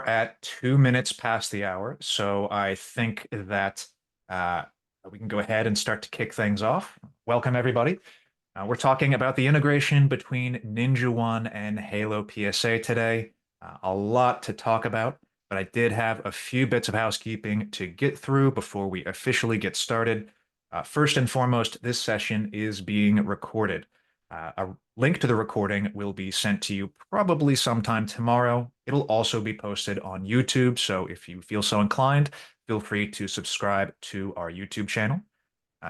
at 2 minutes past the hour, so I think that uh, we can go ahead and start to kick things off. Welcome, everybody. We're talking about the integration between NinjaOne and HaloPSA today. A lot to talk about, but I did have a few bits of housekeeping to get through before we officially get started. First and foremost, this session is being recorded. A link to the recording will be sent to you probably sometime tomorrow. It'll also be posted on YouTube, so if you feel so inclined, feel free to subscribe to our YouTube channel.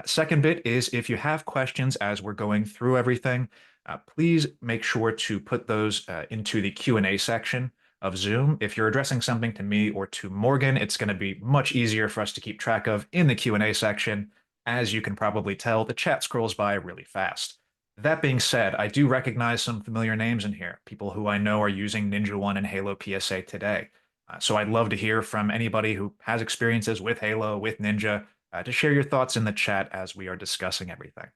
Second bit is if you have questions as we're going through everything, please make sure to put those into the Q&A section of Zoom. If you're addressing something to me or to Morgan, it's going to be much easier for us to keep track of in the Q&A section. As you can probably tell, the chat scrolls by really fast. That being said, I do recognize some familiar names in here, people who I know are using NinjaOne and HaloPSA today. So I'd love to hear from anybody who has experiences with Halo, with Ninja, to share your thoughts in the chat as we are discussing everything.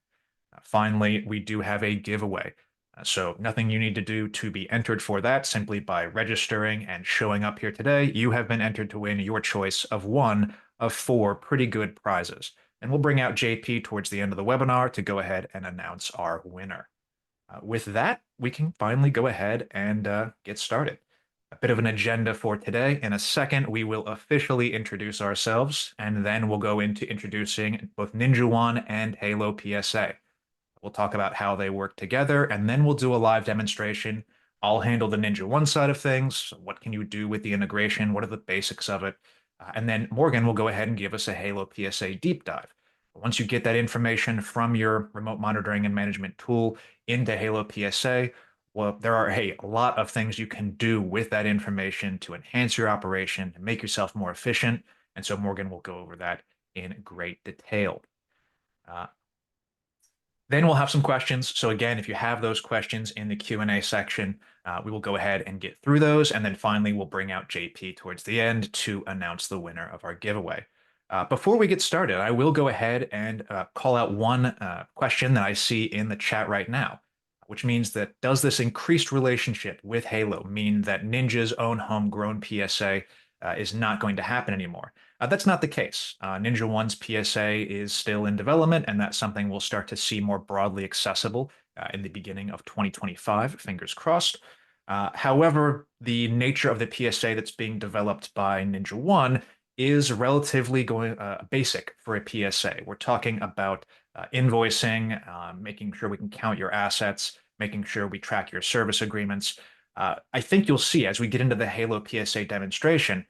Finally, we do have a giveaway. So nothing you need to do to be entered for that. Simply by registering and showing up here today, you have been entered to win your choice of one of four pretty good prizes. And we'll bring out JP towards the end of the webinar to go ahead and announce our winner. With that, we can finally go ahead and get started. A bit of an agenda for today. In a second, we will officially introduce ourselves, and then we'll go into introducing both NinjaOne and HaloPSA. We'll talk about how they work together, and then we'll do a live demonstration. I'll handle the NinjaOne side of things. What can you do with the integration? What are the basics of it? And then Morgan will go ahead and give us a HaloPSA deep dive. Once you get that information from your remote monitoring and management tool into HaloPSA, well, there are a lot of things you can do with that information to enhance your operation, to make yourself more efficient. And so Morgan will go over that in great detail. Then we'll have some questions. So again, if you have those questions in the Q&A section, we will go ahead and get through those. And then finally, we'll bring out JP towards the end to announce the winner of our giveaway. Before we get started, I will go ahead and call out one question that I see in the chat right now, which means that does this increased relationship with Halo mean that Ninja's own homegrown PSA is not going to happen anymore? That's not the case. NinjaOne's PSA is still in development, and that's something we'll start to see more broadly accessible in the beginning of 2025, fingers crossed. However, the nature of the PSA that's being developed by NinjaOne is relatively basic for a PSA. We're talking about invoicing, making sure we can count your assets, making sure we track your service agreements. I think you'll see as we get into the HaloPSA demonstration,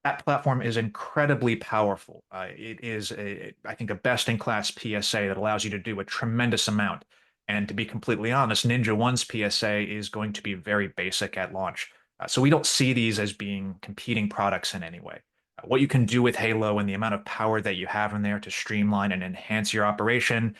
that platform is incredibly powerful. It is, I think, a best-in-class PSA that allows you to do a tremendous amount. And to be completely honest, NinjaOne's PSA is going to be very basic at launch. So we don't see these as being competing products in any way. What you can do with Halo and the amount of power that you have in there to streamline and enhance your operation,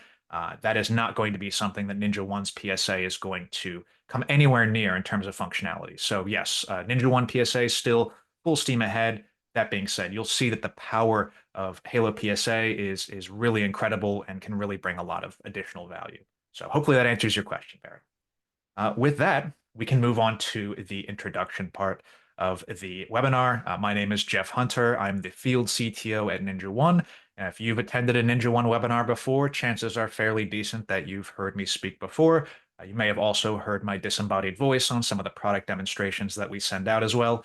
that is not going to be something that NinjaOne's PSA is going to come anywhere near in terms of functionality. So yes, NinjaOne PSA is still full steam ahead. That being said, you'll see that the power of HaloPSA is really incredible and can really bring a lot of additional value. So hopefully that answers your question, Barry. With that, we can move on to the introduction part of the webinar. My name is Jeff Hunter. I'm the field CTO at NinjaOne. If you've attended a NinjaOne webinar before, chances are fairly decent that you've heard me speak before. You may have also heard my disembodied voice on some of the product demonstrations that we send out as well.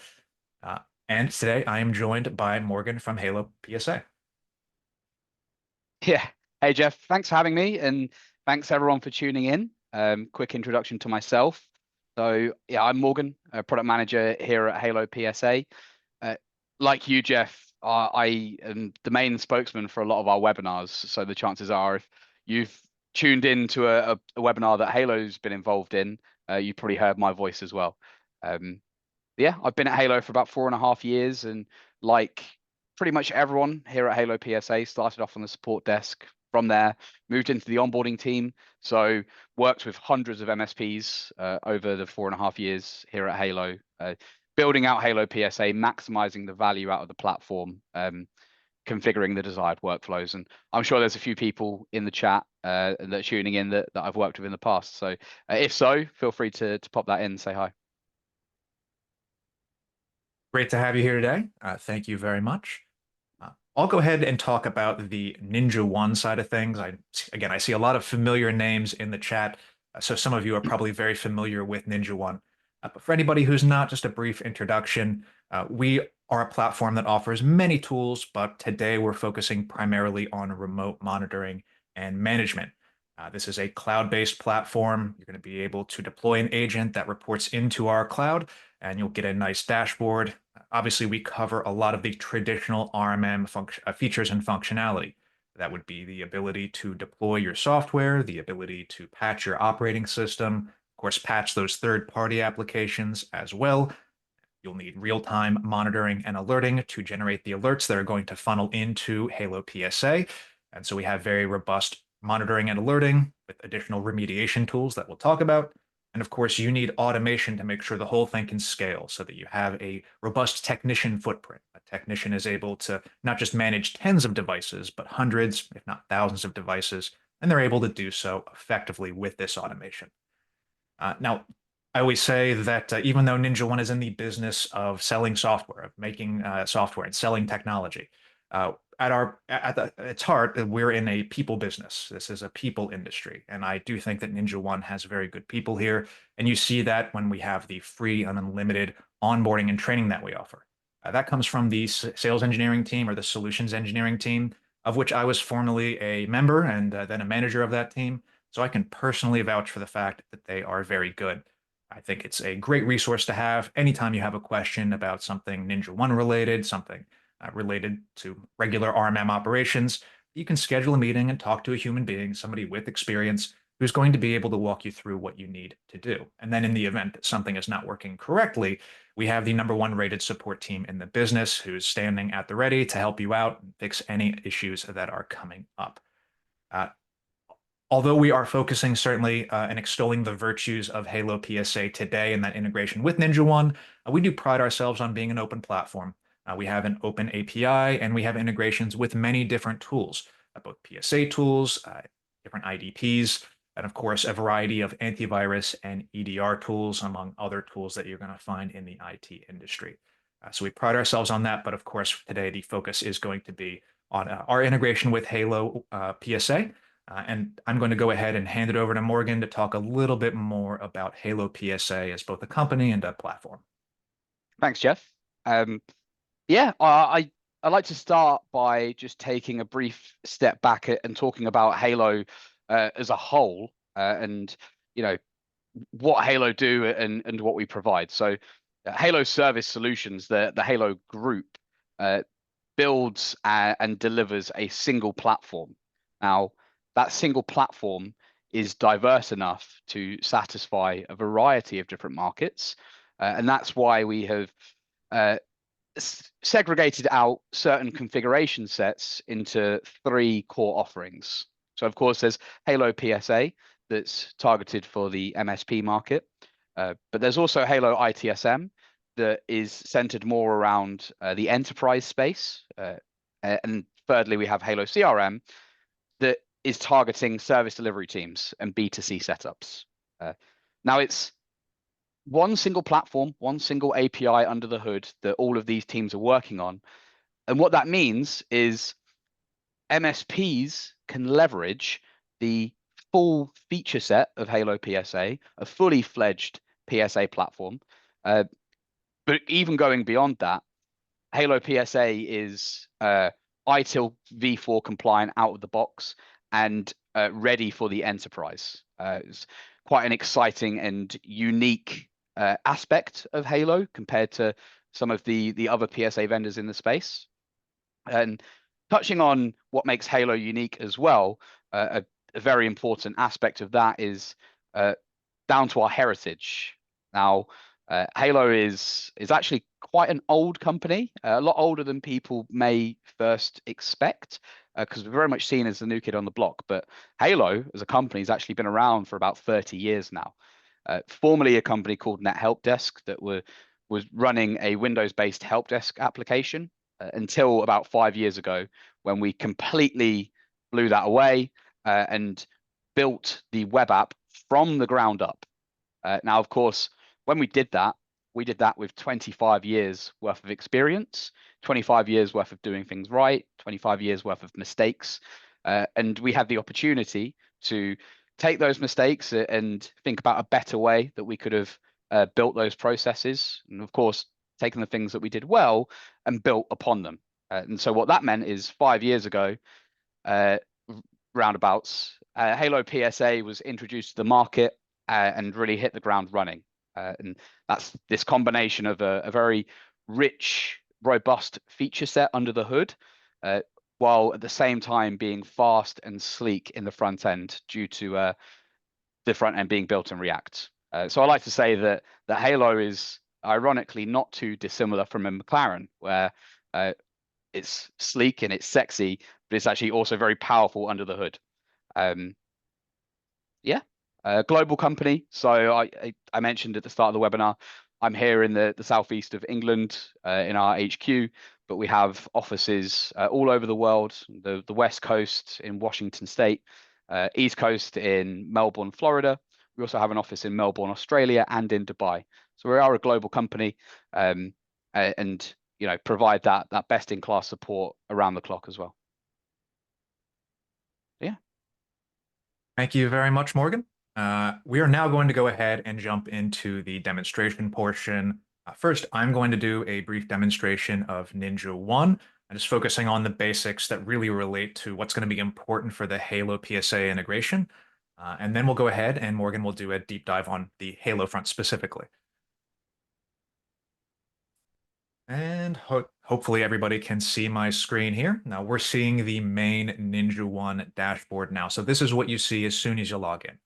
And today I am joined by Morgan from HaloPSA. Yeah. Hey, Jeff, thanks for having me, and thanks everyone for tuning in. Quick introduction to myself. So yeah, I'm Morgan, a product manager here at HaloPSA. Like you, Jeff, I am the main spokesman for a lot of our webinars. So the chances are if you've tuned in to a webinar that Halo's been involved in, you probably heard my voice as well. Yeah, I've been at Halo for about 4.5 years, and like pretty much everyone here at HaloPSA, started off on the support desk. From there, moved into the onboarding team. So worked with hundreds of MSPs over the 4.5 years here at Halo, building out HaloPSA, maximizing the value out of the platform, configuring the desired workflows. And I'm sure there's a few people in the chat that are tuning in that I've worked with in the past. So if so, feel free to pop that in and say hi. Great to have you here today. Thank you very much. I'll go ahead and talk about the NinjaOne side of things. Again, I see a lot of familiar names in the chat, so some of you are probably very familiar with NinjaOne. But for anybody who's not, just a brief introduction. We are a platform that offers many tools, but today we're focusing primarily on remote monitoring and management. This is a cloud-based platform. You're going to be able to deploy an agent that reports into our cloud, and you'll get a nice dashboard. Obviously, we cover a lot of the traditional RMM features and functionality. That would be the ability to deploy your software, the ability to patch your operating system, of course, patch those third-party applications as well. You'll need real-time monitoring and alerting to generate the alerts that are going to funnel into HaloPSA. And so we have very robust monitoring and alerting with additional remediation tools that we'll talk about. And of course, you need automation to make sure the whole thing can scale so that you have a robust technician footprint. A technician is able to not just manage tens of devices, but hundreds, if not thousands of devices, and they're able to do so effectively with this automation. Now, I always say that even though NinjaOne is in the business of selling software, of making software and selling technology, at its heart, we're in a people business. This is a people industry, and I do think that NinjaOne has very good people here, and you see that when we have the free and unlimited onboarding and training that we offer. That comes from the sales engineering team or the solutions engineering team, of which I was formerly a member and then a manager of that team. So I can personally vouch for the fact that they are very good. I think it's a great resource to have anytime you have a question about something NinjaOne related, something related to regular RMM operations. You can schedule a meeting and talk to a human being, somebody with experience, who's going to be able to walk you through what you need to do. And then in the event that something is not working correctly, we have the #1 rated support team in the business who's standing at the ready to help you out and fix any issues that are coming up. Uh, Although we are focusing certainly and extolling the virtues of HaloPSA today and that integration with NinjaOne, we do pride ourselves on being an open platform. We have an open API and we have integrations with many different tools, both PSA tools, different IDPs, and of course, a variety of antivirus and EDR tools, among other tools that you're going to find in the IT industry. So we pride ourselves on that, but of course, today the focus is going to be on our integration with Halo PSA. And I'm going to go ahead and hand it over to Morgan to talk a little bit more about HaloPSA as both a company and a platform. Thanks, Jeff. Yeah, I like to start by just taking a brief step back and talking about Halo as a whole, and what Halo do and what we provide. So, Halo Service Solutions, the Halo group, builds and delivers a single platform. Now, that single platform is diverse enough to satisfy a variety of different markets, and that's why we have segregated out certain configuration sets into 3 core offerings. So, of course, there's HaloPSA that's targeted for the MSP market, but there's also Halo ITSM that is centered more around the enterprise space, and thirdly, we have Halo CRM that is targeting service delivery teams and B2C setups. Now, it's one single platform, one single API under the hood that all of these teams are working on. And what that means is MSPs can leverage the full feature set of HaloPSA, a fully fledged PSA platform. But even going beyond that, HaloPSA is ITIL v4 compliant out of the box and ready for the enterprise. It's quite an exciting and unique aspect of Halo compared to some of the other PSA vendors in the space. And touching on what makes Halo unique as well, a very important aspect of that is down to our heritage. Now, Halo is actually quite an old company, a lot older than people may first expect, because we're very much seen as the new kid on the block. But Halo as a company has actually been around for about 30 years now. Formerly a company called NetHelpDesk that was running a Windows-based help desk application until about 5 years ago, when we completely blew that away and built the web app from the ground up. Now, of course, when we did that, we did that with 25 years worth of experience, 25 years worth of doing things right, 25 years worth of mistakes. And we had the opportunity to take those mistakes and think about a better way that we could have built those processes. And of course, taken the things that we did well and built upon them. And so what that meant is 5 years ago, roundabouts, HaloPSA was introduced to the market and really hit the ground running. And that's this combination of a very rich, robust feature set under the hood, while at the same time being fast and sleek in the front end due to the front end being built in React. So I like to say that the Halo is ironically not too dissimilar from a McLaren, where it's sleek and it's sexy, but it's actually also very powerful under the hood. Yeah, global company. So I mentioned at the start of the webinar, I'm here in the southeast of England in our HQ, but we have offices all over the world, the West Coast in Washington State, East Coast in Melbourne, Florida. We also have an office in Melbourne, Australia, and in Dubai. So we are a global company, and provide that best-in-class support around the clock as well. Yeah. Thank you very much, Morgan. We are now going to go ahead and jump into the demonstration portion. First, I'm going to do a brief demonstration of NinjaOne, just focusing on the basics that really relate to what's going to be important for the HaloPSA integration. And then we'll go ahead and Morgan will do a deep dive on the Halo front specifically. And hopefully everybody can see my screen here. Now we're seeing the main NinjaOne dashboard now. So this is what you see as soon as you log in.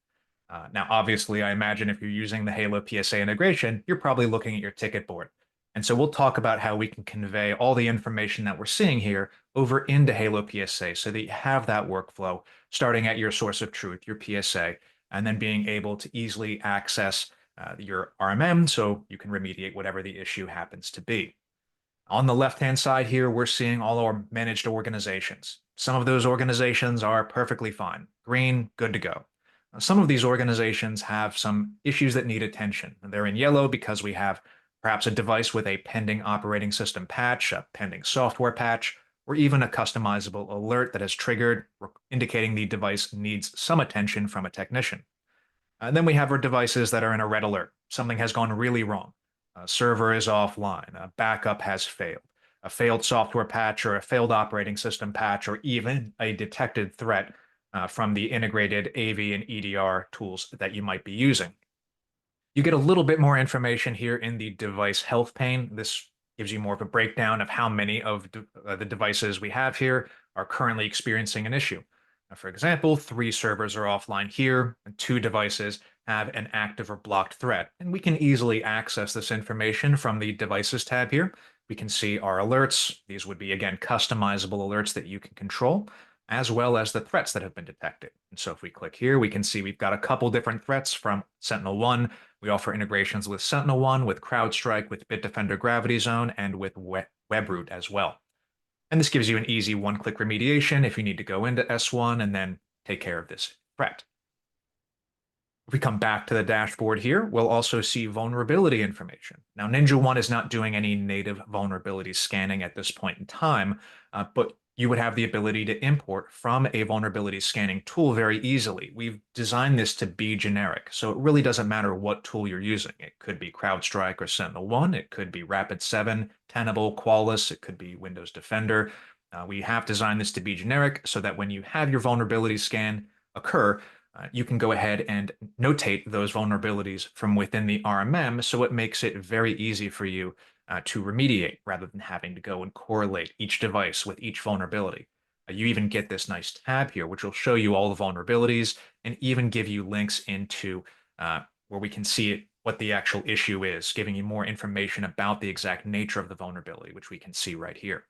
Now, obviously, I imagine if you're using the HaloPSA integration, you're probably looking at your ticket board. And so we'll talk about how we can convey all the information that we're seeing here over into HaloPSA so that you have that workflow starting at your source of truth, your PSA, and then being able to easily access your RMM so you can remediate whatever the issue happens to be. On the left-hand side here, we're seeing all our managed organizations. Some of those organizations are perfectly fine. Green, good to go. Some of these organizations have some issues that need attention. They're in yellow because we have perhaps a device with a pending operating system patch, a pending software patch, or even a customizable alert that has triggered, indicating the device needs some attention from a technician. And then we have our devices that are in a red alert. Something has gone really wrong. A server is offline, a backup has failed, a failed software patch or a failed operating system patch, or even a detected threat from the integrated AV and EDR tools that you might be using. You get a little bit more information here in the device health pane. This gives you more of a breakdown of how many of the devices we have here are currently experiencing an issue. For example, 3 servers are offline here, and 2 devices have an active or blocked threat. And we can easily access this information from the Devices tab here. We can see our alerts. These would be, again, customizable alerts that you can control, as well as the threats that have been detected. And so if we click here, we can see we've got a couple different threats from SentinelOne. We offer integrations with SentinelOne, with CrowdStrike, with Bitdefender Gravity Zone, and with WebRoot as well. And this gives you an easy one-click remediation if you need to go into S1 and then take care of this threat. If we come back to the dashboard here, we'll also see vulnerability information. Now, NinjaOne is not doing any native vulnerability scanning at this point in time, but you would have the ability to import from a vulnerability scanning tool very easily. We've designed this to be generic, so it really doesn't matter what tool you're using. It could be CrowdStrike or SentinelOne, it could be Rapid7, Tenable, Qualys, it could be Windows Defender. We have designed this to be generic so that when you have your vulnerability scan occur, you can go ahead and notate those vulnerabilities from within the RMM, so it makes it very easy for you to remediate rather than having to go and correlate each device with each vulnerability. You even get this nice tab here, which will show you all the vulnerabilities and even give you links into where we can see what the actual issue is, giving you more information about the exact nature of the vulnerability, which we can see right here.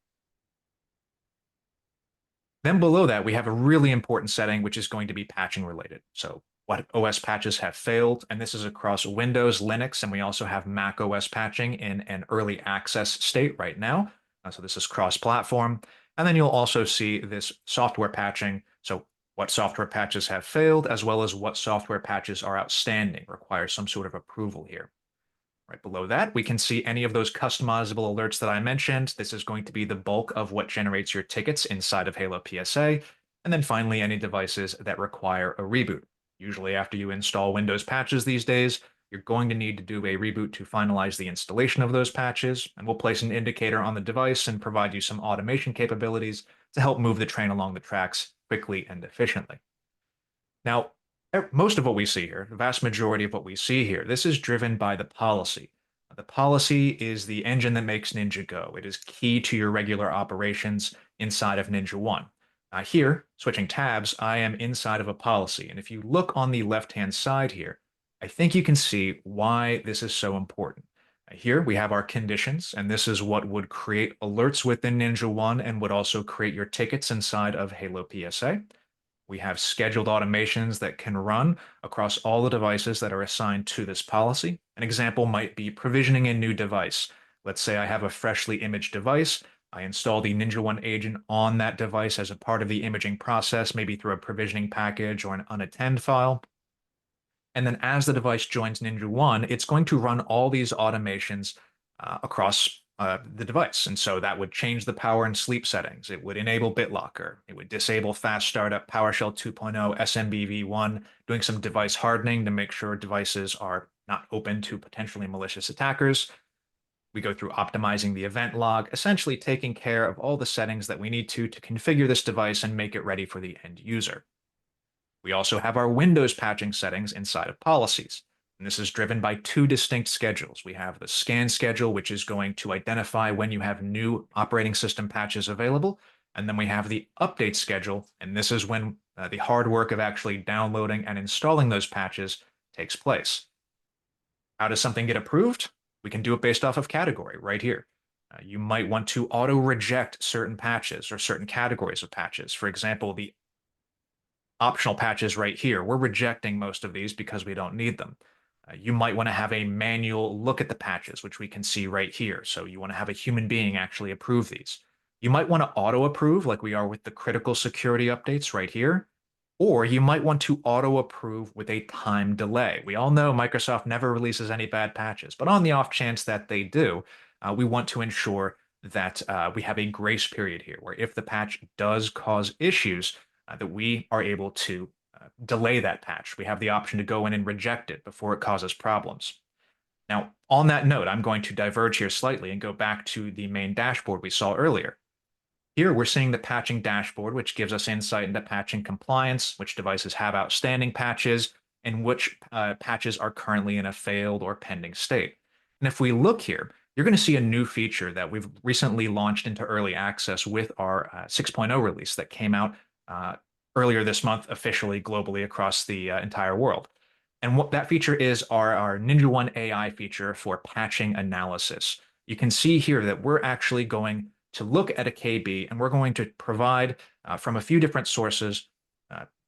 Then below that, we have a really important setting, which is going to be patching related. So what OS patches have failed, and this is across Windows, Linux, and we also have Mac OS patching in an early access state right now. So this is cross-platform. And then you'll also see this software patching. So what software patches have failed, as well as what software patches are outstanding, require some sort of approval here. Right below that, we can see any of those customizable alerts that I mentioned. This is going to be the bulk of what generates your tickets inside of HaloPSA. And then finally, any devices that require a reboot. Usually after you install Windows patches these days, you're going to need to do a reboot to finalize the installation of those patches, and we'll place an indicator on the device and provide you some automation capabilities to help move the train along the tracks quickly and efficiently. Now, most of what we see here, the vast majority of what we see here, this is driven by the policy. The policy is the engine that makes Ninja go. It is key to your regular operations inside of NinjaOne. Here, switching tabs, I am inside of a policy. And if you look on the left-hand side here, I think you can see why this is so important. Here we have our conditions, and this is what would create alerts within NinjaOne and would also create your tickets inside of HaloPSA. We have scheduled automations that can run across all the devices that are assigned to this policy. An example might be provisioning a new device. Let's say I have a freshly imaged device. I install the NinjaOne agent on that device as a part of the imaging process, maybe through a provisioning package or an unattend file. And then as the device joins NinjaOne, it's going to run all these automations across the device. And so that would change the power and sleep settings. It would enable BitLocker. It would disable fast startup, PowerShell 2.0, SMBv1, doing some device hardening to make sure devices are not open to potentially malicious attackers. We go through optimizing the event log, essentially taking care of all the settings that we need to configure this device and make it ready for the end user. We also have our Windows patching settings inside of policies. And this is driven by two distinct schedules. We have the scan schedule, which is going to identify when you have new operating system patches available. And then we have the update schedule. And this is when the hard work of actually downloading and installing those patches takes place. How does something get approved? We can do it based off of category right here. You might want to auto reject certain patches or certain categories of patches. For example, the optional patches right here. We're rejecting most of these because we don't need them. You might want to have a manual look at the patches, which we can see right here. So you want to have a human being actually approve these. You might want to auto approve like we are with the critical security updates right here. Or you might want to auto approve with a time delay. We all know Microsoft never releases any bad patches, but on the off chance that they do, we want to ensure that we have a grace period here where if the patch does cause issues, that we are able to delay that patch. We have the option to go in and reject it before it causes problems. Now, on that note, I'm going to diverge here slightly and go back to the main dashboard we saw earlier. Here, we're seeing the patching dashboard, which gives us insight into patching compliance, which devices have outstanding patches, and which patches are currently in a failed or pending state. And if we look here, you're going to see a new feature that we've recently launched into early access with our 6.0 release that came out earlier this month, officially globally across the entire world. And what that feature is our NinjaOne AI feature for patching analysis. You can see here that we're actually going to look at a KB and we're going to provide from a few different sources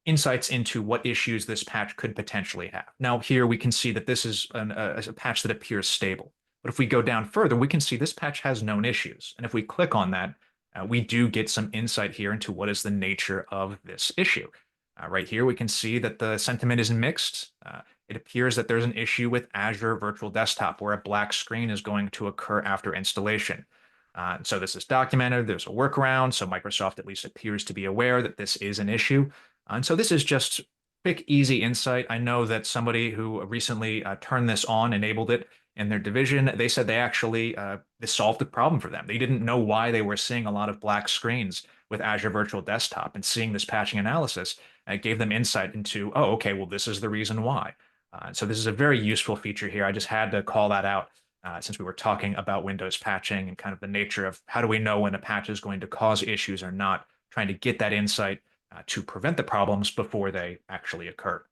insights into what issues this patch could potentially have. Now here we can see that this is a patch that appears stable. But if we go down further, we can see this patch has known issues. And if we click on that, we do get some insight here into what is the nature of this issue. Right here, we can see that the sentiment is mixed. It appears that there's an issue with Azure Virtual Desktop where a black screen is going to occur after installation. So this is documented. There's a workaround. So Microsoft at least appears to be aware that this is an issue. And so this is just quick, easy insight. I know that somebody who recently turned this on, enabled it in their division, they said they actually this solved the problem for them. They didn't know why they were seeing a lot of black screens with Azure Virtual Desktop, and seeing this patching analysis gave them insight into, oh, okay, well, this is the reason why. So this is a very useful feature here. I just had to call that out since we were talking about Windows patching and kind of the nature of how do we know when a patch is going to cause issues or not, trying to get that insight to prevent the problems before they actually occur.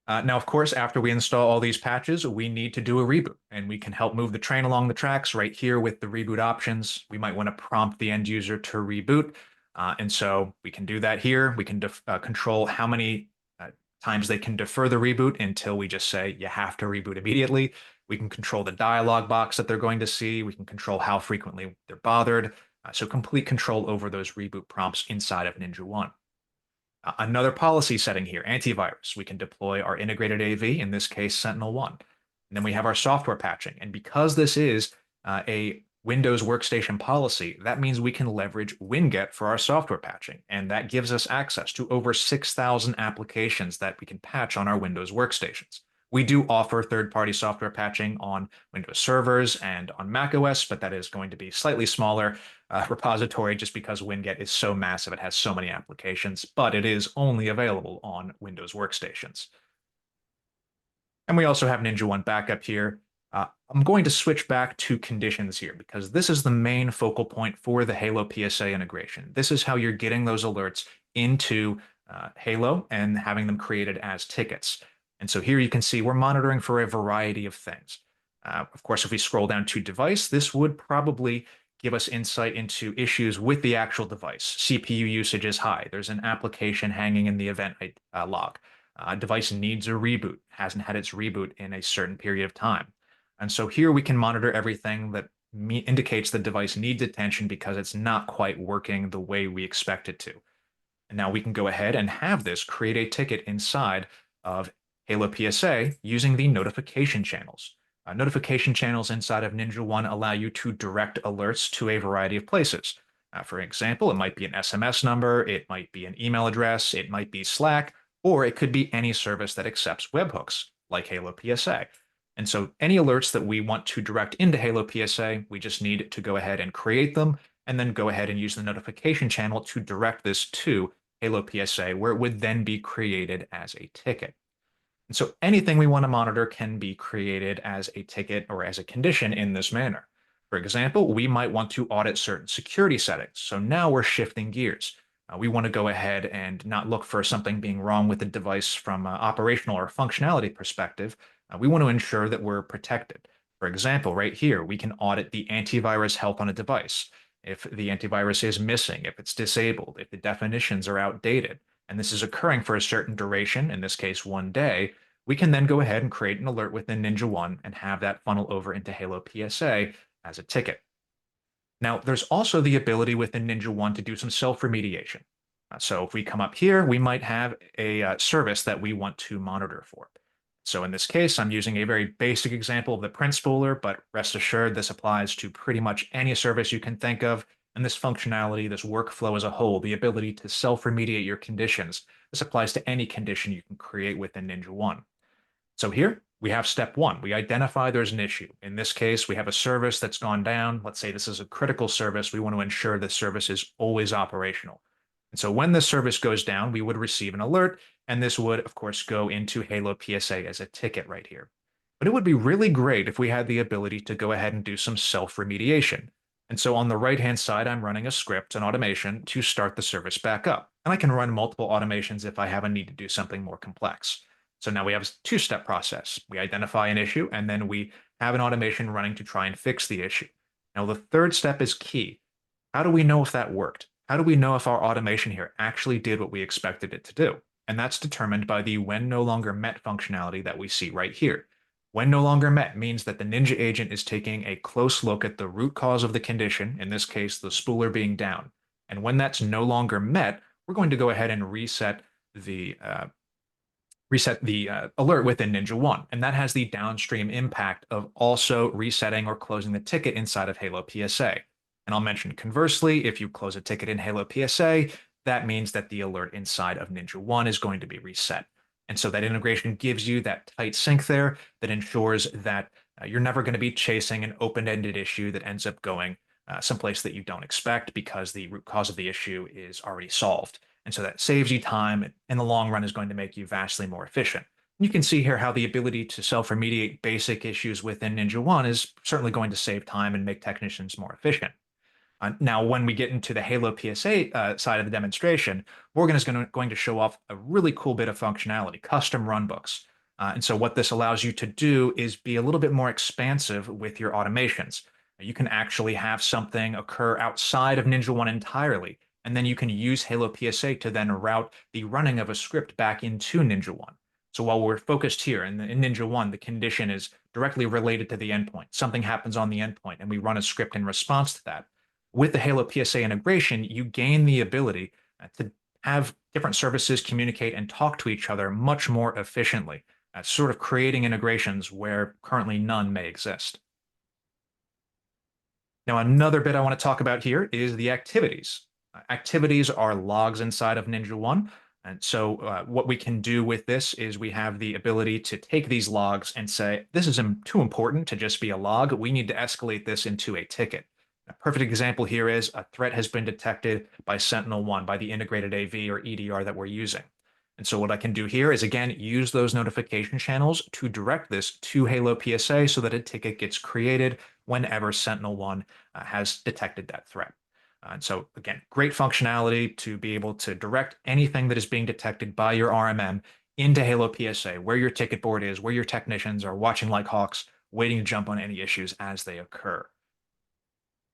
Now, of course, after we install all these patches, we need to do a reboot, and we can help move the train along the tracks right here with the reboot options. We might want to prompt the end user to reboot, and so we can do that here. We can control how many times they can defer the reboot until we just say you have to reboot immediately. We can control the dialog box that they're going to see. We can control how frequently they're bothered. So complete control over those reboot prompts inside of NinjaOne. Another policy setting here, antivirus. We can deploy our integrated AV, in this case, SentinelOne. And then we have our software patching. And because this is a Windows workstation policy, that means we can leverage Winget for our software patching. And that gives us access to over 6,000 applications that we can patch on our Windows workstations. We do offer third-party software patching on Windows servers and on macOS, but that is going to be slightly smaller repository just because Winget is so massive. It has so many applications, but it is only available on Windows workstations. And we also have NinjaOne backup here. I'm going to switch back to conditions here because this is the main focal point for the HaloPSA integration. This is how you're getting those alerts into Halo and having them created as tickets. And so here you can see we're monitoring for a variety of things. Of course, if we scroll down to device, this would probably give us insight into issues with the actual device. CPU usage is high. There's an application hanging in the event log. Device needs a reboot, hasn't had its reboot in a certain period of time. And so here we can monitor everything that indicates the device needs attention because it's not quite working the way we expect it to. And now we can go ahead and have this create a ticket inside of HaloPSA using the notification channels. Notification channels inside of NinjaOne allow you to direct alerts to a variety of places. For example, it might be an SMS number, it might be an email address, it might be Slack, or it could be any service that accepts webhooks, like HaloPSA. And so any alerts that we want to direct into HaloPSA, we just need to go ahead and create them, and then go ahead and use the notification channel to direct this to HaloPSA, where it would then be created as a ticket. And so anything we want to monitor can be created as a ticket or as a condition in this manner. For example, we might want to audit certain security settings. So now we're shifting gears. We want to go ahead and not look for something being wrong with the device from an operational or functionality perspective. We want to ensure that we're protected. For example, right here, we can audit the antivirus health on a device. If the antivirus is missing, if it's disabled, if the definitions are outdated, and this is occurring for a certain duration, in this case, 1 day, we can then go ahead and create an alert within NinjaOne and have that funnel over into HaloPSA as a ticket. Now, there's also the ability within NinjaOne to do some self-remediation. So if we come up here, we might have a service that we want to monitor for. So in this case, I'm using a very basic example of the print spooler, but rest assured this applies to pretty much any service you can think of. And this functionality, this workflow as a whole, the ability to self-remediate your conditions, this applies to any condition you can create within NinjaOne. So here we have step one. We identify there's an issue. In this case, we have a service that's gone down. Let's say this is a critical service. We want to ensure the service is always operational. And so when this service goes down, we would receive an alert, and this would, of course, go into HaloPSA as a ticket right here. But it would be really great if we had the ability to go ahead and do some self-remediation. And so on the right-hand side, I'm running a script, an automation, to start the service back up. And I can run multiple automations if I have a need to do something more complex. So now we have a two-step process. We identify an issue, and then we have an automation running to try and fix the issue. Now, the third step is key. How do we know if that worked? How do we know if our automation here actually did what we expected it to do? And that's determined by the when no longer met functionality that we see right here. When no longer met means that the Ninja agent is taking a close look at the root cause of the condition, in this case, the spooler being down. And when that's no longer met, we're going to go ahead and reset the alert within NinjaOne. And that has the downstream impact of also resetting or closing the ticket inside of HaloPSA. And I'll mention conversely, if you close a ticket in HaloPSA, that means that the alert inside of NinjaOne is going to be reset. And so that integration gives you that tight sync there that ensures that you're never going to be chasing an open-ended issue that ends up going someplace that you don't expect because the root cause of the issue is already solved. And so that saves you time in the long run is going to make you vastly more efficient. You can see here how the ability to self-remediate basic issues within NinjaOne is certainly going to save time and make technicians more efficient. Now, when we get into the HaloPSA side of the demonstration, Morgan is going to show off a really cool bit of functionality, custom runbooks. And so what this allows you to do is be a little bit more expansive with your automations. You can actually have something occur outside of NinjaOne entirely, and then you can use HaloPSA to then route the running of a script back into NinjaOne. So while we're focused here in NinjaOne, the condition is directly related to the endpoint. Something happens on the endpoint, and we run a script in response to that. With the HaloPSA integration, you gain the ability to have different services communicate and talk to each other much more efficiently. sort of creating integrations where currently none may exist. Now, another bit I want to talk about here is the activities. Activities are logs inside of NinjaOne. And so what we can do with this is we have the ability to take these logs and say, this is too important to just be a log. We need to escalate this into a ticket. A perfect example here is a threat has been detected by Sentinel-1, by the integrated AV or EDR that we're using. And so what I can do here is, again, use those notification channels to direct this to HaloPSA so that a ticket gets created whenever Sentinel-1 has detected that threat. And so again, great functionality to be able to direct anything that is being detected by your RMM into HaloPSA, where your ticket board is, where your technicians are watching like hawks, waiting to jump on any issues as they occur.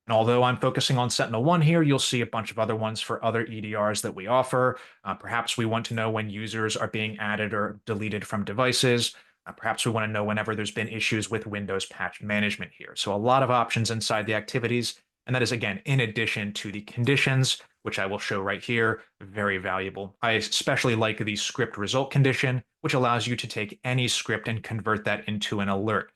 And although I'm focusing on Sentinel-1 here, you'll see a bunch of other ones for other EDRs that we offer. Perhaps we want to know when users are being added or deleted from devices. Perhaps we want to know whenever there's been issues with Windows patch management here. So a lot of options inside the activities. And that is, again, in addition to the conditions, which I will show right here, very valuable. I especially like the script result condition, which allows you to take any script and convert that into an alert.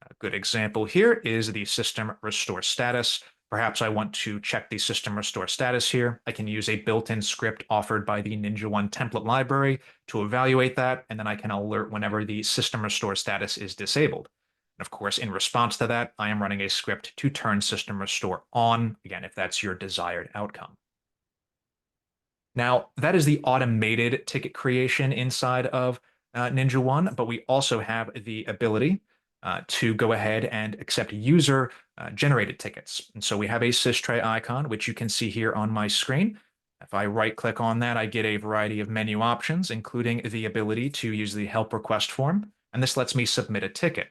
A good example here is the system restore status. Perhaps I want to check the system restore status here. I can use a built-in script offered by the NinjaOne template library to evaluate that, and then I can alert whenever the system restore status is disabled. And of course, in response to that, I am running a script to turn system restore on, again, if that's your desired outcome. Now, that is the automated ticket creation inside of NinjaOne, but we also have the ability to go ahead and accept user generated tickets. And so we have a systray icon, which you can see here on my screen. If I right click on that, I get a variety of menu options, including the ability to use the help request form. And this lets me submit a ticket.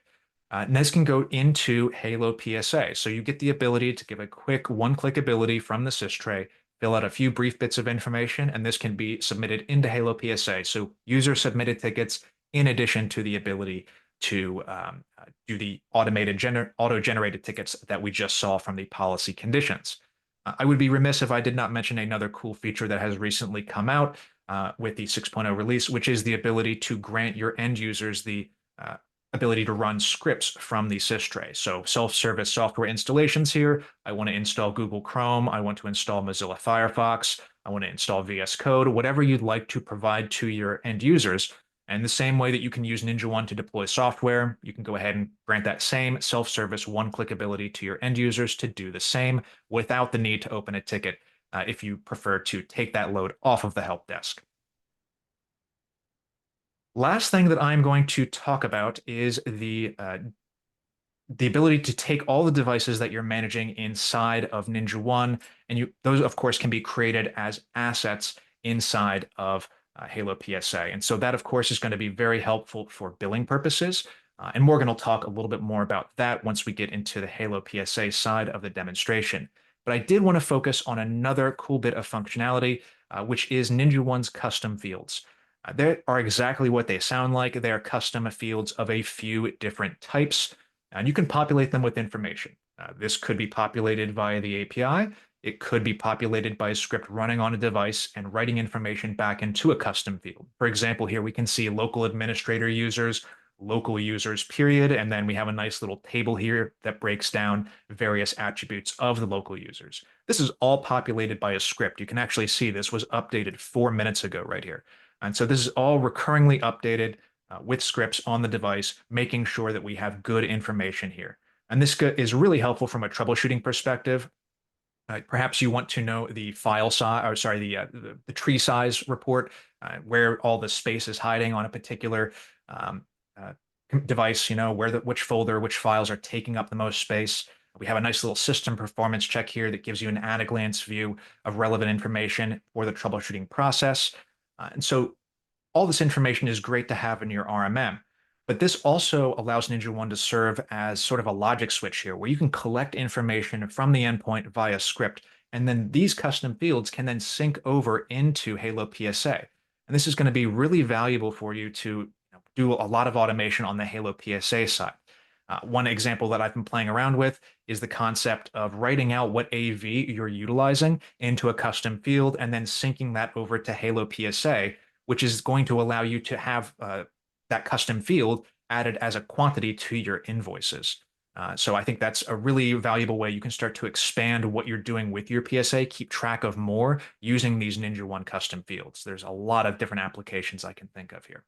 And this can go into HaloPSA. So you get the ability to give a quick one-click ability from the systray, fill out a few brief bits of information, and this can be submitted into HaloPSA. So user submitted tickets in addition to the ability to do the auto-generated tickets that we just saw from the policy conditions. I would be remiss if I did not mention another cool feature that has recently come out with the 6.0 release, which is the ability to grant your end users the ability to run scripts from the systray. So self-service software installations here. I want to install Google Chrome. I want to install Mozilla Firefox. I want to install VS Code, whatever you'd like to provide to your end users. And the same way that you can use NinjaOne to deploy software, you can go ahead and grant that same self-service one-click ability to your end users to do the same without the need to open a ticket if you prefer to take that load off of the help desk. Last thing that I'm going to talk about is the ability to take all the devices that you're managing inside of NinjaOne, and those, of course, can be created as assets inside of HaloPSA. And so that, of course, is going to be very helpful for billing purposes. And Morgan will talk a little bit more about that once we get into the HaloPSA side of the demonstration. But I did want to focus on another cool bit of functionality, which is NinjaOne's custom fields. They are exactly what they sound like. They are custom fields of a few different types, and you can populate them with information. This could be populated via the API. It could be populated by a script running on a device and writing information back into a custom field. For example, here we can see local administrator users, local users, period, and then we have a nice little table here that breaks down various attributes of the local users. This is all populated by a script. You can actually see this was updated 4 minutes ago right here. And so this is all recurringly updated with scripts on the device, making sure that we have good information here. And this is really helpful from a troubleshooting perspective. Perhaps you want to know the file size, or sorry, the tree size report, where all the space is hiding on a particular uh, device, which folder, which files are taking up the most space. We have a nice little system performance check here that gives you an at-a-glance view of relevant information for the troubleshooting process. And so all this information is great to have in your RMM, but this also allows NinjaOne to serve as sort of a logic switch here, where you can collect information from the endpoint via script, and then these custom fields can then sync over into HaloPSA. And this is going to be really valuable for you to do a lot of automation on the HaloPSA side. One example that I've been playing around with is the concept of writing out what AV you're utilizing into a custom field and then syncing that over to HaloPSA, which is going to allow you to have that custom field added as a quantity to your invoices. So I think that's a really valuable way you can start to expand what you're doing with your PSA, keep track of more using these NinjaOne custom fields. There's a lot of different applications I can think of here.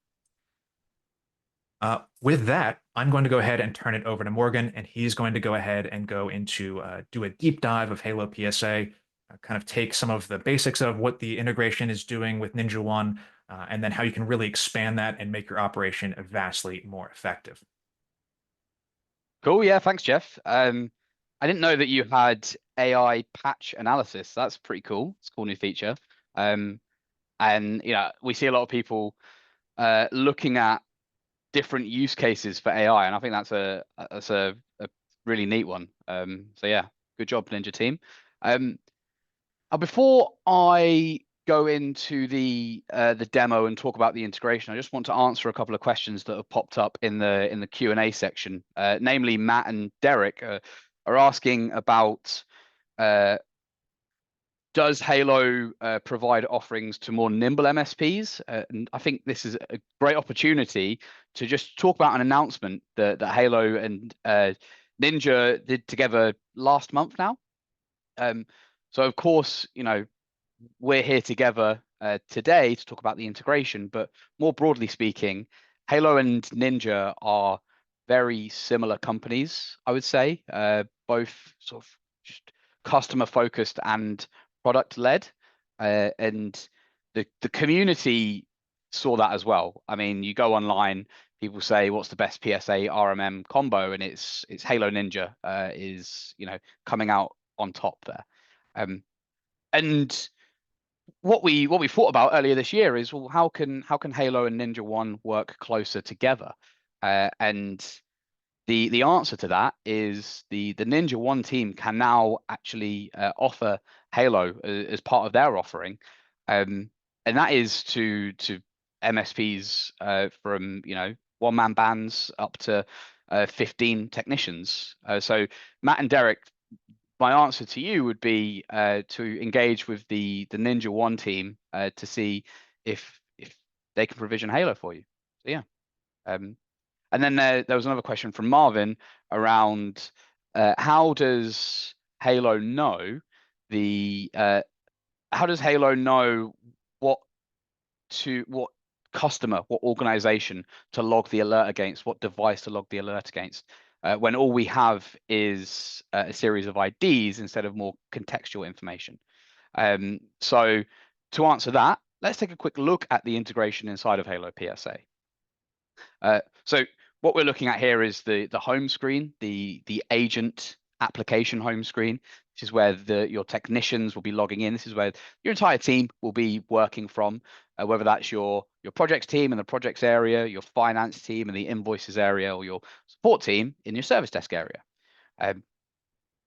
With that, I'm going to go ahead and turn it over to Morgan, and he's going to go ahead and go into do a deep dive of HaloPSA, kind of take some of the basics of what the integration is doing with NinjaOne, and then how you can really expand that and make your operation vastly more effective. Cool. Yeah. Thanks, Jeff. I didn't know that you had AI patch analysis. That's pretty cool. It's a cool new feature. And we see a lot of people looking at different use cases for AI, and I think that's a really neat one. So yeah, good job, Ninja team. Before I go into the demo and talk about the integration, I just want to answer a couple of questions that have popped up in the Q&A section. Namely, Matt and Derek are asking about does Halo provide offerings to more nimble MSPs? And I think this is a great opportunity to just talk about an announcement that Halo and Ninja did together last month now. So of course, we're here together today to talk about the integration, but more broadly speaking, Halo and Ninja are very similar companies, I would say, both sort of just customer focused and product led, and the community saw that as well. I mean, you go online, people say, "What's the best PSA RMM combo?" And it's Halo Ninja is coming out on top there. And what we thought about earlier this year is, well, how can Halo and NinjaOne work closer together? And the answer to that is the NinjaOne team can now actually offer Halo as part of their offering, and that is to MSPs from one-man bands up to 15 technicians. So Matt and Derek, my answer to you would be to engage with the NinjaOne team to see if they can provision Halo for you. So yeah. And then there was another question from Marvin around how does Halo know what customer, what organization to log the alert against, what device to log the alert against, when all we have is a series of IDs instead of more contextual information. So to answer that, let's take a quick look at the integration inside of HaloPSA. So what we're looking at here is the home screen, the agent application home screen. This is where your technicians will be logging in. This is where your entire team will be working from, whether that's your projects team in the projects area, your finance team in the invoices area, or your support team in your service desk area.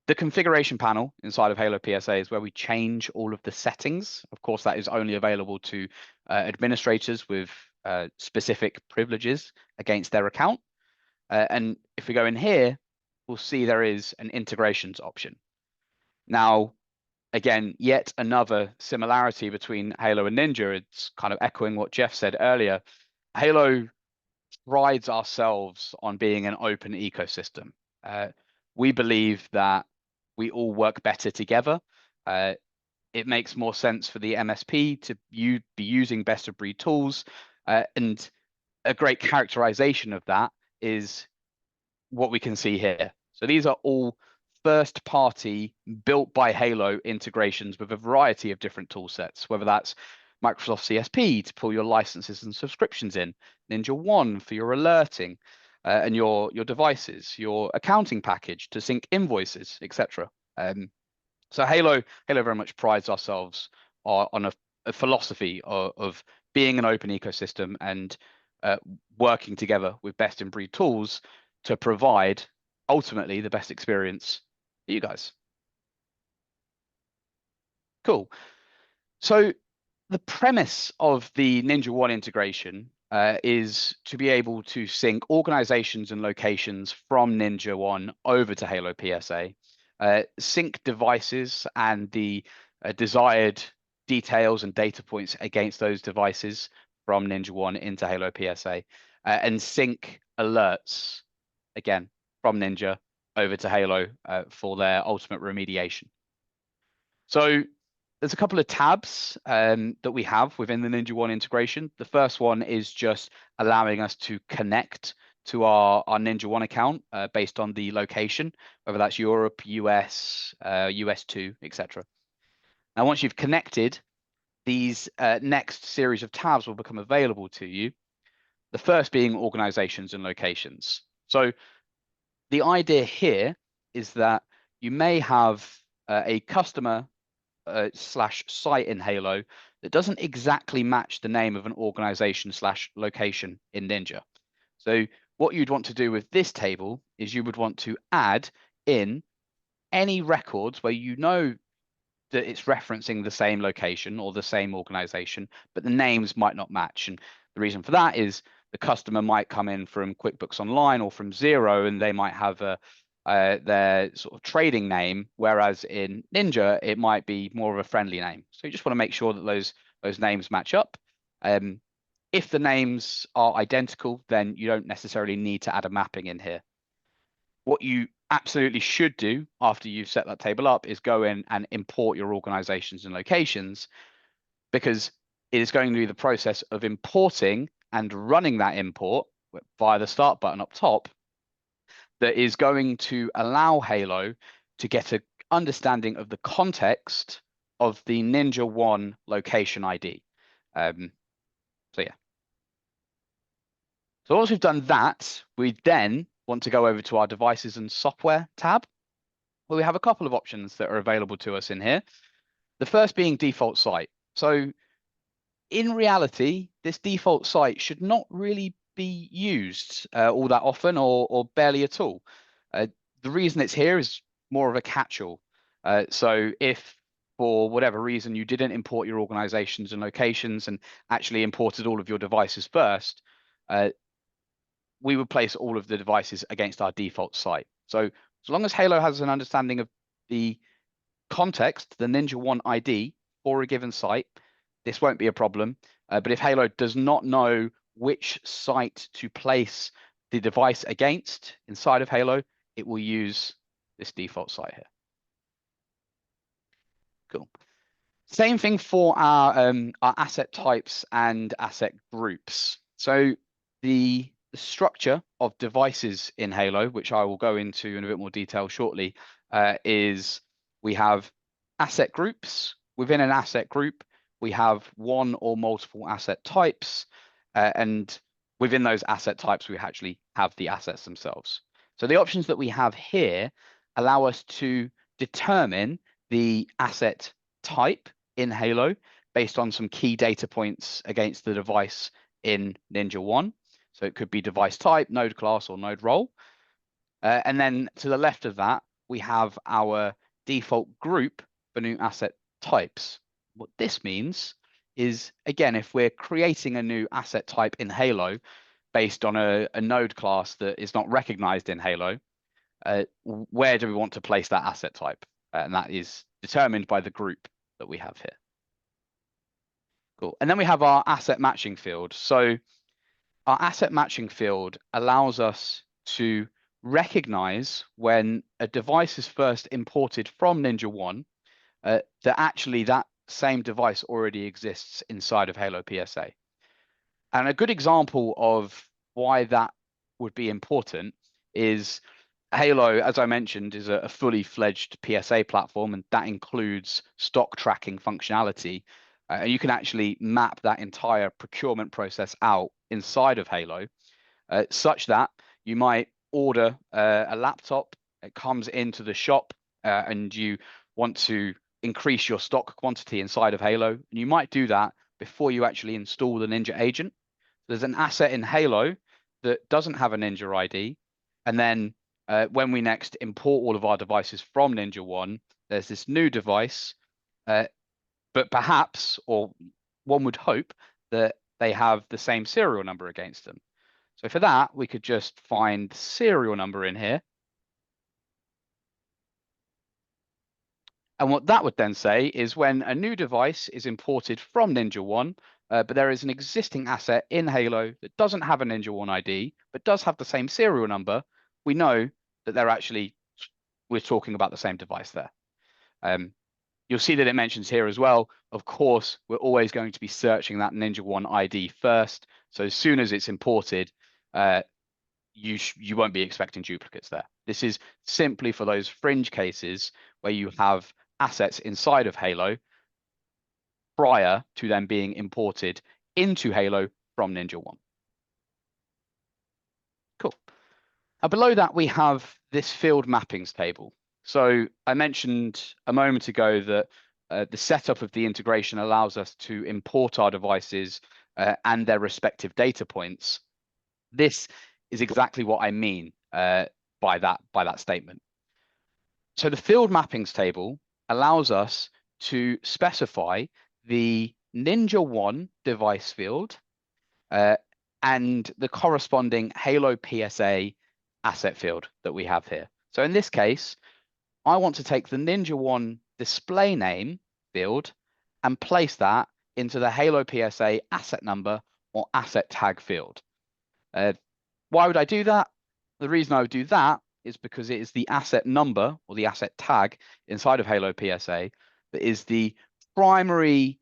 The configuration panel inside of HaloPSA is where we change all of the settings. Of course, that is only available to administrators with specific privileges against their account. And if we go in here, we'll see there is an integrations option. Now, again, yet another similarity between Halo and Ninja. It's kind of echoing what Jeff said earlier. Halo prides ourselves on being an open ecosystem. We believe that we all work better together. It makes more sense for the MSP to be using best of breed tools. And a great characterization of that is what we can see here. So these are all first party built by Halo integrations with a variety of different tool sets, whether that's Microsoft CSP to pull your licenses and subscriptions in, NinjaOne for your alerting and your devices, your accounting package to sync invoices, etc. So Halo very much prides ourselves on a philosophy of being an open ecosystem and working together with best in breed tools to provide ultimately the best experience for you guys. Cool. So the premise of the NinjaOne integration is to be able to sync organizations and locations from NinjaOne over to HaloPSA, sync devices and the desired details and data points against those devices from NinjaOne into HaloPSA, and sync alerts, again, from Ninja over to Halo for their ultimate remediation. So there's a couple of tabs that we have within the NinjaOne integration. The first one is just allowing us to connect to our NinjaOne account based on the location, whether that's Europe, US, US2, etc. Now, once you've connected, these next series of tabs will become available to you. The first being organizations and locations. So the idea here is that you may have a customer slash site in Halo that doesn't exactly match the name of an organization slash location in Ninja. So what you'd want to do with this table is you would want to add in any records where you know that it's referencing the same location or the same organization, but the names might not match. And the reason for that is the customer might come in from QuickBooks Online or from Xero, and they might have their sort of trading name, whereas in Ninja, it might be more of a friendly name. So you just want to make sure that those names match up. If the names are identical, then you don't necessarily need to add a mapping in here. What you absolutely should do after you've set that table up is go in and import your organizations and locations, because it is going to be the process of importing and running that import via the start button up top that is going to allow Halo to get an understanding of the context of the NinjaOne location ID. So yeah. So once we've done that, we then want to go over to our devices and software tab, where we have a couple of options that are available to us in here. The first being default site. So in reality, this default site should not really be used all that often or barely at all. The reason it's here is more of a catch-all. So if for whatever reason you didn't import your organizations and locations and actually imported all of your devices first, we would place all of the devices against our default site. So as long as Halo has an understanding of the context, the NinjaOne ID for a given site, this won't be a problem. But if Halo does not know which site to place the device against inside of Halo, it will use this default site here. Cool. Same thing for our asset types and asset groups. So the structure of devices in Halo, which I will go into in a bit more detail shortly, is we have asset groups. Within an asset group, we have one or multiple asset types, and within those asset types, we actually have the assets themselves. So the options that we have here allow us to determine the asset type in Halo based on some key data points against the device in NinjaOne. So it could be device type, node class, or node role. And then to the left of that, we have our default group for new asset types. What this means is, again, if we're creating a new asset type in Halo based on a node class that is not recognized in Halo, where do we want to place that asset type? And that is determined by the group that we have here. Cool. And then we have our asset matching field. So our asset matching field allows us to recognize when a device is first imported from NinjaOne, that actually that same device already exists inside of HaloPSA. And a good example of why that would be important is Halo, as I mentioned, is a fully fledged PSA platform, and that includes stock tracking functionality. And you can actually map that entire procurement process out inside of Halo, such that you might order a laptop, it comes into the shop, and you want to increase your stock quantity inside of Halo. And you might do that before you actually install the Ninja agent. There's an asset in Halo that doesn't have a Ninja ID. And then when we next import all of our devices from NinjaOne, there's this new device, but perhaps, or one would hope, that they have the same serial number against them. So for that, we could just find the serial number in here. And what that would then say is when a new device is imported from NinjaOne, but there is an existing asset in Halo that doesn't have a NinjaOne ID, but does have the same serial number, we know that we're talking about the same device there. You'll see that it mentions here as well. Of course, we're always going to be searching that NinjaOne ID first. So as soon as it's imported, you won't be expecting duplicates there. This is simply for those fringe cases where you have assets inside of Halo prior to them being imported into Halo from NinjaOne. Cool. Now below that, we have this field mappings table. So I mentioned a moment ago that the setup of the integration allows us to import our devices and their respective data points. This is exactly what I mean by that statement. So the field mappings table allows us to specify the NinjaOne device field and the corresponding HaloPSA asset field that we have here. So in this case, I want to take the NinjaOne display name field and place that into the HaloPSA asset number or asset tag field. Why would I do that? The reason I would do that is because it is the asset number or the asset tag inside of HaloPSA that is the primary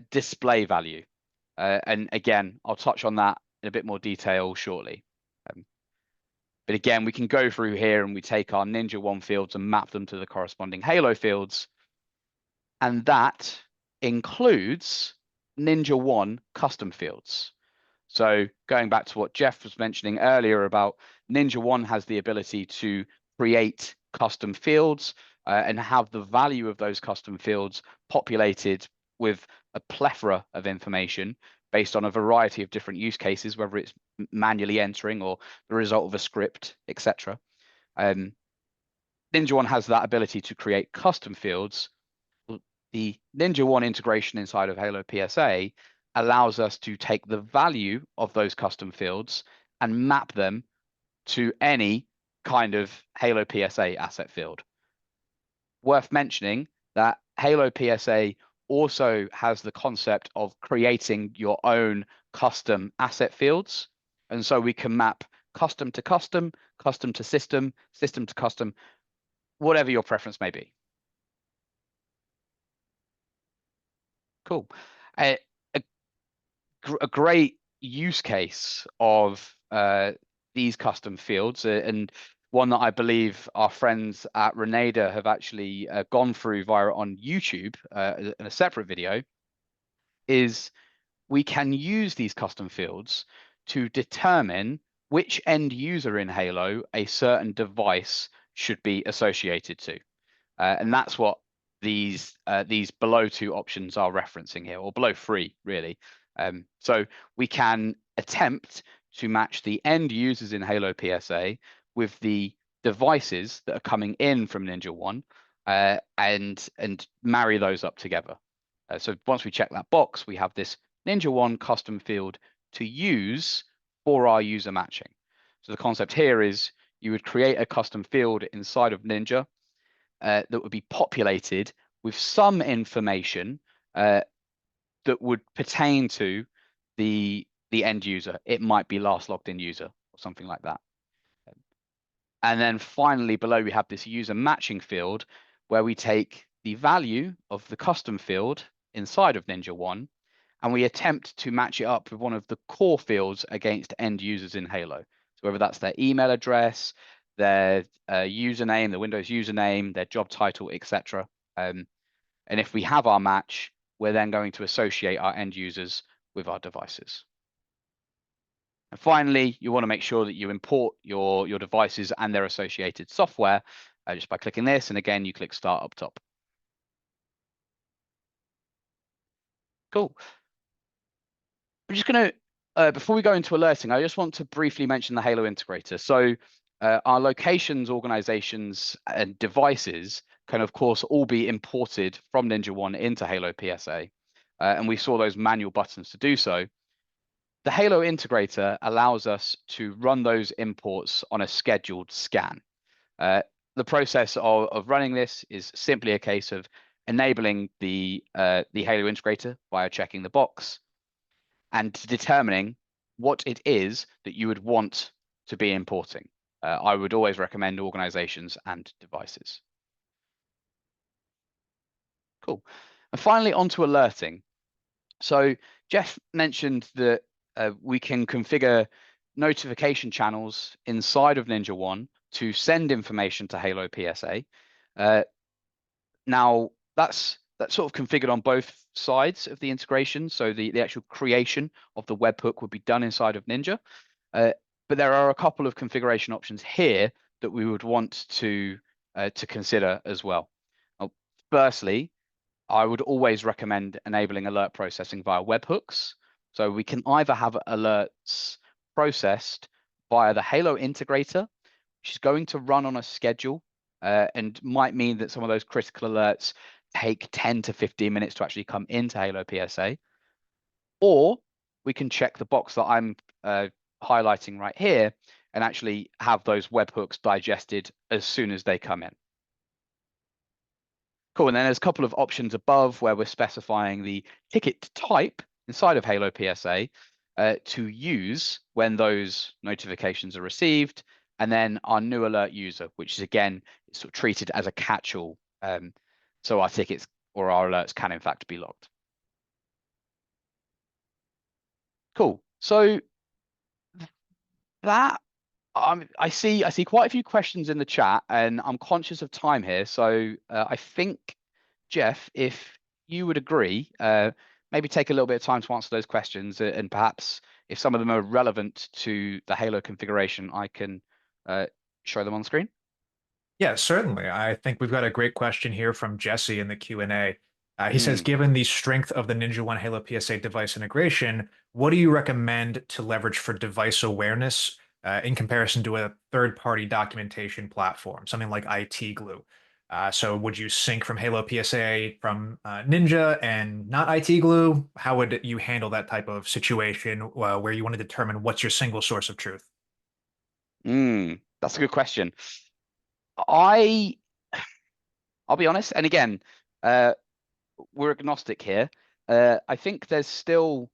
display value. And again, I'll touch on that in a bit more detail shortly. But again, we can go through here and we take our NinjaOne fields and map them to the corresponding Halo fields. And that includes NinjaOne custom fields. So going back to what Jeff was mentioning earlier about NinjaOne has the ability to create custom fields and have the value of those custom fields populated with a plethora of information based on a variety of different use cases, whether it's manually entering or the result of a script, etc. NinjaOne has that ability to create custom fields. The NinjaOne integration inside of HaloPSA allows us to take the value of those custom fields and map them to any kind of HaloPSA asset field. Worth mentioning that HaloPSA also has the concept of creating your own custom asset fields. And so we can map custom to custom, custom to system, system to custom, whatever your preference may be. Cool. A great use case of these custom fields, and one that I believe our friends at Renada have actually gone through via on YouTube in a separate video, is we can use these custom fields to determine which end user in Halo a certain device should be associated to. And that's what these below two options are referencing here, or below three, really. So we can attempt to match the end users in HaloPSA with the devices that are coming in from NinjaOne and marry those up together. So once we check that box, we have this NinjaOne custom field to use for our user matching. So the concept here is you would create a custom field inside of Ninja that would be populated with some information that would pertain to the end user. It might be last logged in user or something like that. And then finally below we have this user matching field where we take the value of the custom field inside of NinjaOne and we attempt to match it up with one of the core fields against end users in Halo. So whether that's their email address, their username, the Windows username, their job title, etc. And if we have our match, we're then going to associate our end users with our devices. And finally, you want to make sure that you import your devices and their associated software just by clicking this. And again, you click Start up top. Cool. I'm just going to, before we go into alerting, I just want to briefly mention the Halo integrator. So our locations, organizations, and devices can, of course, all be imported from NinjaOne into HaloPSA. And we saw those manual buttons to do so. The Halo integrator allows us to run those imports on a scheduled scan. The process of running this is simply a case of enabling the Halo integrator via checking the box, and determining what it is that you would want to be importing. I would always recommend organizations and devices. Cool. And finally, on to alerting. So Jeff mentioned that we can configure notification channels inside of NinjaOne to send information to HaloPSA. Now, that's sort of configured on both sides of the integration. So the actual creation of the webhook would be done inside of Ninja. But there are a couple of configuration options here that we would want to consider as well. Well, firstly, I would always recommend enabling alert processing via webhooks. So we can either have alerts processed via the Halo integrator, which is going to run on a schedule and might mean that some of those critical alerts take 10 to 15 minutes to actually come into HaloPSA. Or we can check the box that I'm highlighting right here and actually have those webhooks digested as soon as they come in. Cool, and then there's a couple of options above where we're specifying the ticket type inside of HaloPSA to use when those notifications are received, and then our new alert user, which is again sort of treated as a catch-all, so our tickets or our alerts can in fact be logged. Cool. So that I see quite a few questions in the chat, and I'm conscious of time here. So I think, Jeff, if you would agree, maybe take a little bit of time to answer those questions, and perhaps if some of them are relevant to the Halo configuration, I can show them on the screen. Yeah, certainly. I think we've got a great question here from Jesse in the Q&A. He says, Mm. given the strength of the NinjaOne HaloPSA device integration, what do you recommend to leverage for device awareness in comparison to a third-party documentation platform, something like IT Glue? So would you sync from HaloPSA from Ninja and not IT Glue? How would you handle that type of situation where you want to determine what's your single source of truth? That's a good question. I'll be honest, and again, we're agnostic here. I think there's still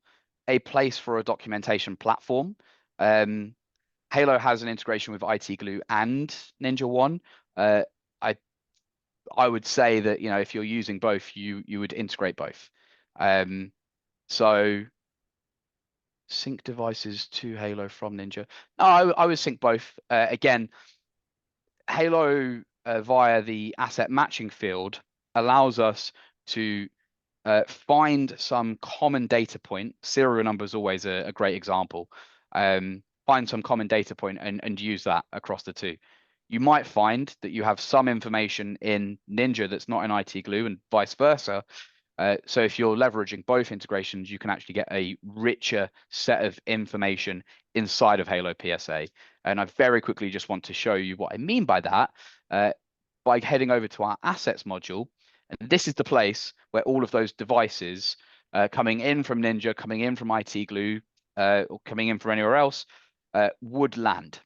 a place for a documentation platform. Halo has an integration with IT Glue and NinjaOne. I I would say that, you know, if you're using both, you would integrate both. So sync devices to Halo from Ninja. No, I would sync both. Again, Halo via the asset matching field allows us to find some common data point. Serial number is always a great example. Find some common data point and use that across the two. You might find that you have some information in Ninja that's not in IT Glue and vice versa. So if you're leveraging both integrations, you can actually get a richer set of information inside of HaloPSA. And I very quickly just want to show you what I mean by that by heading over to our assets module. And this is the place where all of those devices coming in from Ninja, coming in from IT Glue, or coming in from anywhere else would land.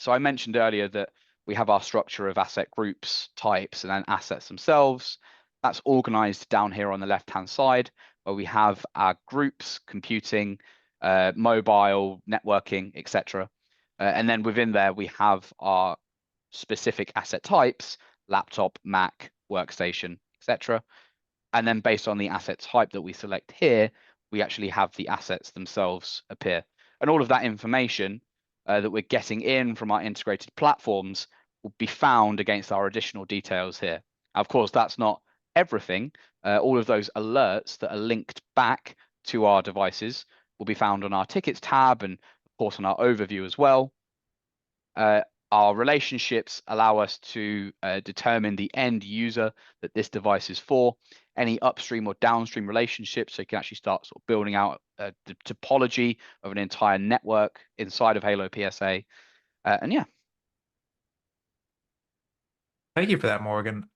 So I mentioned earlier that we have our structure of asset groups, types, and then assets themselves. That's organized down here on the left-hand side, where we have our groups, computing, mobile, networking, etc. And then within there, we have our specific asset types, laptop, Mac, workstation, etc. And then based on the asset type that we select here, we actually have the assets themselves appear. And all of that information that we're getting in from our integrated platforms will be found against our additional details here. Of course, that's not everything. All of those alerts that are linked back to our devices will be found on our tickets tab and of course on our overview as well. Our relationships allow us to determine the end user that this device is for, any upstream or downstream relationships, so you can actually start sort of building out the topology of an entire network inside of HaloPSA. And yeah. Thank you for that, Morgan.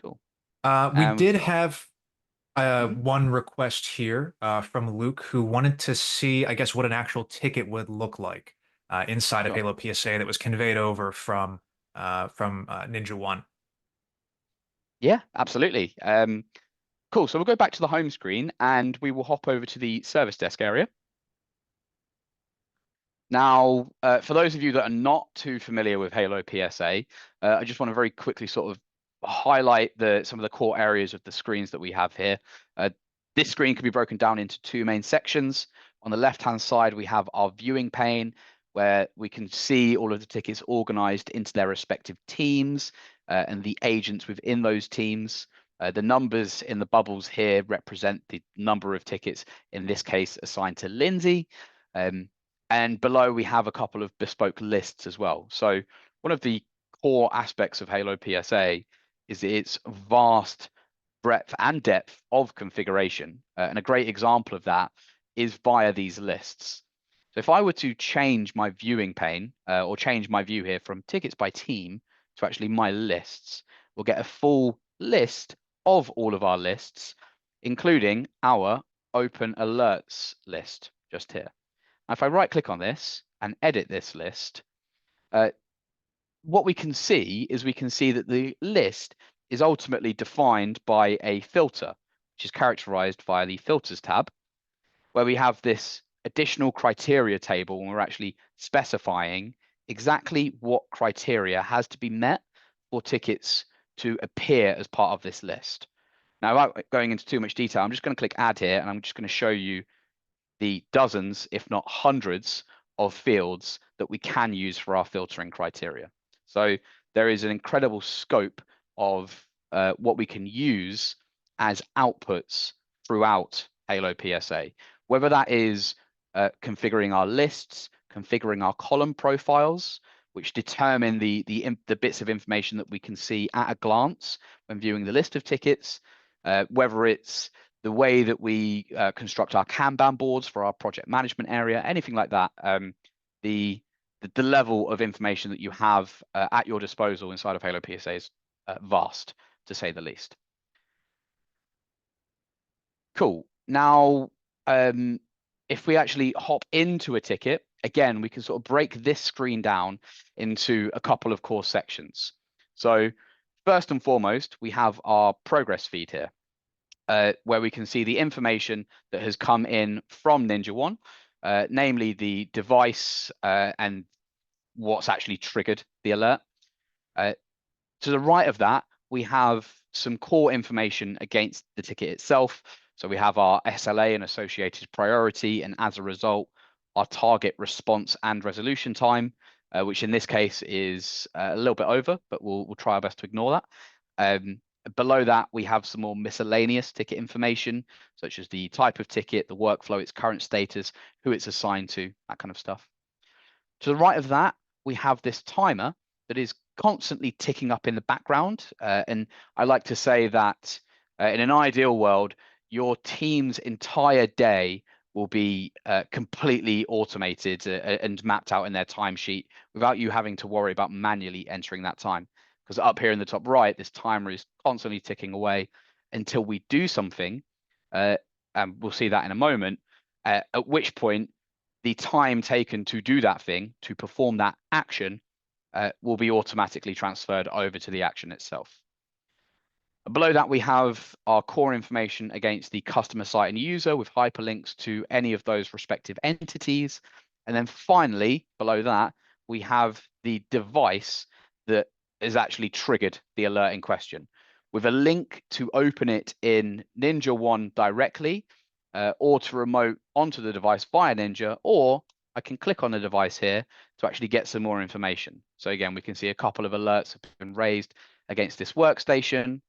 Cool. We did have Mhm. one request here from Luke who wanted to see, I guess, what an actual ticket would look like inside of Sure. HaloPSA that was conveyed over from NinjaOne. Yeah, absolutely. Cool. So we'll go back to the home screen and we will hop over to the service desk area. Now, for those of you that are not too familiar with HaloPSA, I just want to very quickly sort of highlight some of the core areas of the screens that we have here. This screen can be broken down into two main sections. On the left-hand side, we have our viewing pane, where we can see all of the tickets organized into their respective teams and the agents within those teams. The numbers in the bubbles here represent the number of tickets, in this case, assigned to Lindsay. And below we have a couple of bespoke lists as well. So one of the core aspects of HaloPSA is its vast breadth and depth of configuration. And a great example of that is via these lists. So if I were to change my viewing pane or change my view here from tickets by team to actually my lists, we'll get a full list of all of our lists, including our open alerts list just here. Now, if I right click on this and edit this list, what we can see is that the list is ultimately defined by a filter, which is characterized via the filters tab, where we have this additional criteria table and we're actually specifying exactly what criteria has to be met for tickets to appear as part of this list. Now, without going into too much detail, I'm just going to click add here and I'm just going to show you the dozens, if not hundreds, of fields that we can use for our filtering criteria. So there is an incredible scope of what we can use as outputs throughout HaloPSA, whether that is configuring our lists, configuring our column profiles, which determine the bits of information that we can see at a glance when viewing the list of tickets, whether it's the way that we construct our Kanban boards for our project management area, anything like that. The level of information that you have at your disposal inside of HaloPSA is vast, to say the least. Cool. Now, if we actually hop into a ticket, again, we can sort of break this screen down into a couple of core sections. So first and foremost, we have our progress feed here. Where we can see the information that has come in from NinjaOne, namely the device and what's actually triggered the alert. To the right of that, we have some core information against the ticket itself. So we have our SLA and associated priority, and as a result, our target response and resolution time, which in this case is a little bit over, but we'll try our best to ignore that. Below that, we have some more miscellaneous ticket information, such as the type of ticket, the workflow, its current status, who it's assigned to, that kind of stuff. To the right of that, we have this timer that is constantly ticking up in the background. And I like to say that in an ideal world, your team's entire day will be completely automated and mapped out in their timesheet without you having to worry about manually entering that time. Because up here in the top right, this timer is constantly ticking away until we do something, and we'll see that in a moment, at which point the time taken to do that thing, to perform that action, will be automatically transferred over to the action itself. Below that, we have our core information against the customer site and user with hyperlinks to any of those respective entities. And then finally, below that, we have the device that has actually triggered the alert in question with a link to open it in NinjaOne directly or to remote onto the device via Ninja, or I can click on the device here to actually get some more information. So again, we can see a couple of alerts have been raised against this workstation.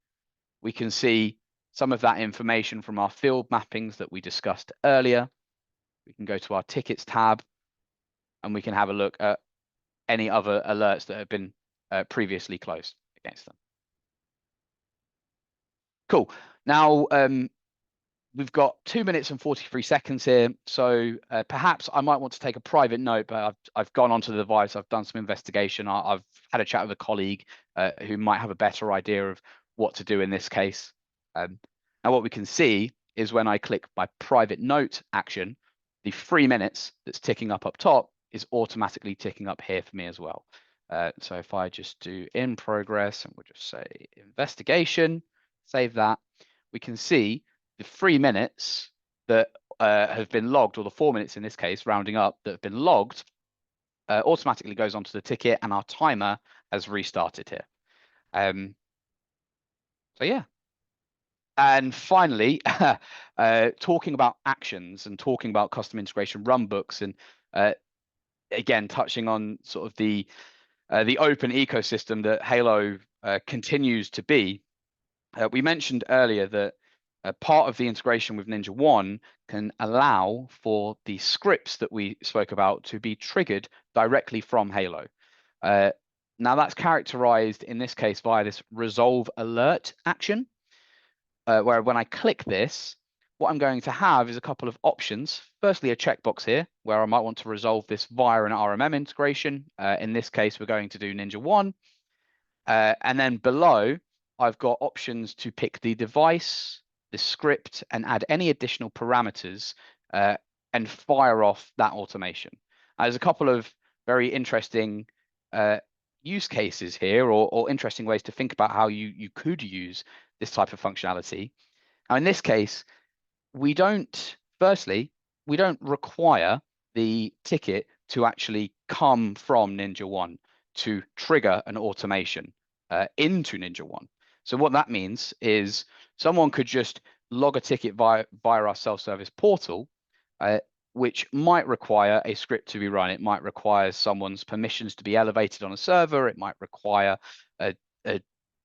We can see some of that information from our field mappings that we discussed earlier. We can go to our tickets tab and we can have a look at any other alerts that have been previously closed against them. Cool. Now, we've got 2 minutes and 43 seconds here. So perhaps I might want to take a private note, but I've gone onto the device. I've done some investigation. I've had a chat with a colleague who might have a better idea of what to do in this case. Now, what we can see is when I click my private note action, the 3 minutes that's ticking up top is automatically ticking up here for me as well. So if I just do in progress and we'll just say investigation, save that, we can see the 3 minutes that have been logged, or the 4 minutes in this case, rounding up, that have been logged, automatically goes onto the ticket, and our timer has restarted here. So yeah. And finally, talking about actions and talking about custom integration runbooks, and again, touching on sort of the open ecosystem that Halo continues to be. We mentioned earlier that part of the integration with NinjaOne can allow for the scripts that we spoke about to be triggered directly from Halo. Now that's characterized in this case via this resolve alert action, where when I click this, what I'm going to have is a couple of options. Firstly, a checkbox here where I might want to resolve this via an RMM integration. In this case, we're going to do NinjaOne. And then below, I've got options to pick the device, the script, and add any additional parameters and fire off that automation. There's a couple of very interesting use cases here, or interesting ways to think about how you could use this type of functionality. Now, in this case, we don't require the ticket to actually come from NinjaOne to trigger an automation into NinjaOne. So what that means is someone could just log a ticket via our self-service portal, which might require a script to be run. It might require someone's permissions to be elevated on a server. It might require a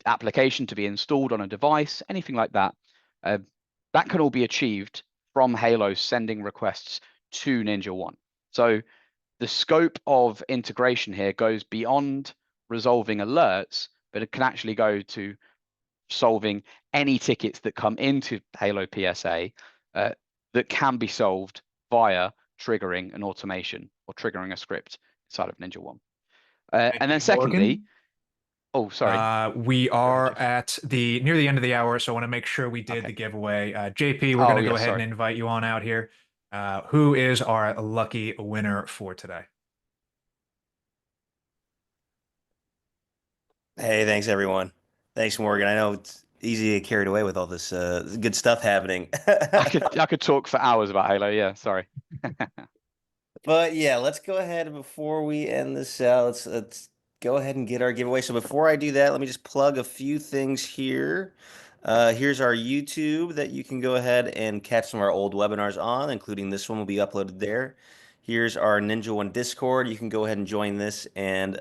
application to be installed on a device, anything like that. That can all be achieved from Halo sending requests to NinjaOne. So the scope of integration here goes beyond resolving alerts, but it can actually go to solving any tickets that come into HaloPSA that can be solved via triggering an automation or triggering a script inside of NinjaOne. And then secondly, Morgan? oh, sorry. We Go ahead, are Jeff. at near the end of the hour, so I want to make sure we did Okay. the giveaway. JP, we're going Oh, to go yes, ahead and sorry. invite you on out here. Who is our lucky winner for today? Hey, thanks everyone. Thanks, Morgan. I know it's easy to get carried away with all this good stuff happening. I could talk for hours about Halo. Yeah, sorry. But yeah, let's go ahead before we end this out. Let's go ahead and get our giveaway. So before I do that, let me just plug a few things here. Here's our YouTube that you can go ahead and catch some of our old webinars on, including this one will be uploaded there. Here's our NinjaOne Discord. You can go ahead and join this and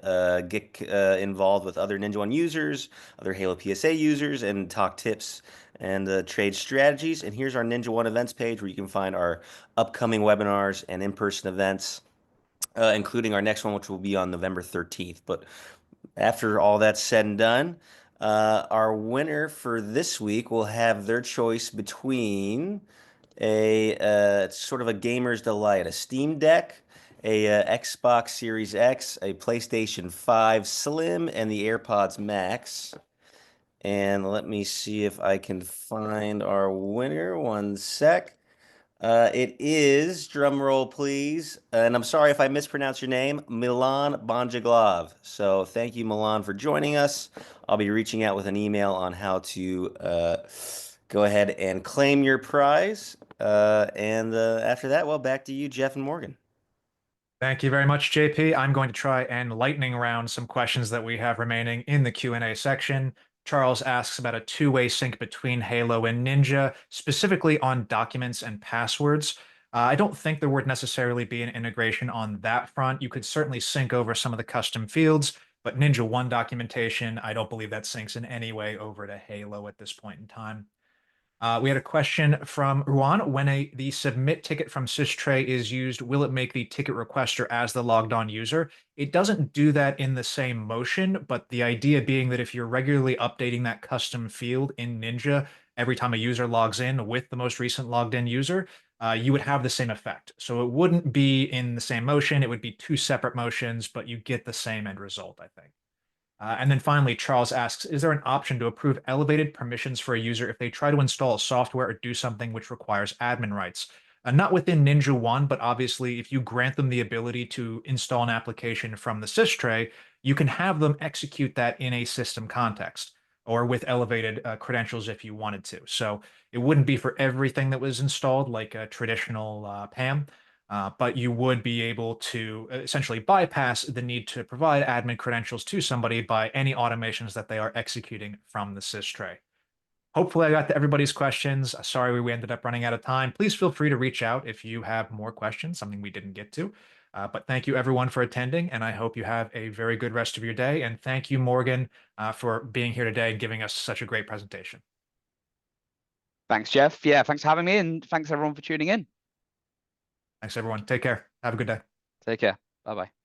get involved with other NinjaOne users, other HaloPSA users, and talk tips and trade strategies. And here's our NinjaOne events page where you can find our upcoming webinars and in-person events, including our next one, which will be on November 13th. But after all that's said and done, our winner for this week will have their choice between a sort of a gamer's delight, a Steam Deck, a Xbox Series X, a PlayStation 5 Slim, and the AirPods Max. And let me see if I can find our winner. One sec. It is, drum roll please, and I'm sorry if I mispronounce your name, Milan Bonjaglav. So thank you, Milan, for joining us. I'll be reaching out with an email on how to go ahead and claim your prize. And after that, well, back to you, Jeff and Morgan. Thank you very much, JP. I'm going to try and lightning round some questions that we have remaining in the Q&A section. Charles asks about a two-way sync between Halo and Ninja, specifically on documents and passwords. I don't think there would necessarily be an integration on that front. You could certainly sync over some of the custom fields, but NinjaOne documentation, I don't believe that syncs in any way over to Halo at this point in time. We had a question from Ruan. When the submit ticket from Systray is used, will it make the ticket requester as the logged on user? It doesn't do that in the same motion, but the idea being that if you're regularly updating that custom field in Ninja every time a user logs in with the most recent logged in user, you would have the same effect. So it wouldn't be in the same motion. It would be two separate motions, but you get the same end result, I think. And then finally, Charles asks, is there an option to approve elevated permissions for a user if they try to install software or do something which requires admin rights? not within NinjaOne, but obviously if you grant them the ability to install an application from the sys tray, you can have them execute that in a system context or with elevated credentials if you wanted to. So it wouldn't be for everything that was installed like a traditional PAM, but you would be able to essentially bypass the need to provide admin credentials to somebody by any automations that they are executing from the sys tray. Hopefully I got to everybody's questions. Sorry we ended up running out of time. Please feel free to reach out if you have more questions, something we didn't get to. But thank you everyone for attending, and I hope you have a very good rest of your day. And thank you, Morgan, for being here today and giving us such a great presentation. Thanks, Jeff. Yeah, thanks for having me, and thanks everyone for tuning in. Thanks, everyone. Take care. Have a good day. Take care. Bye-bye.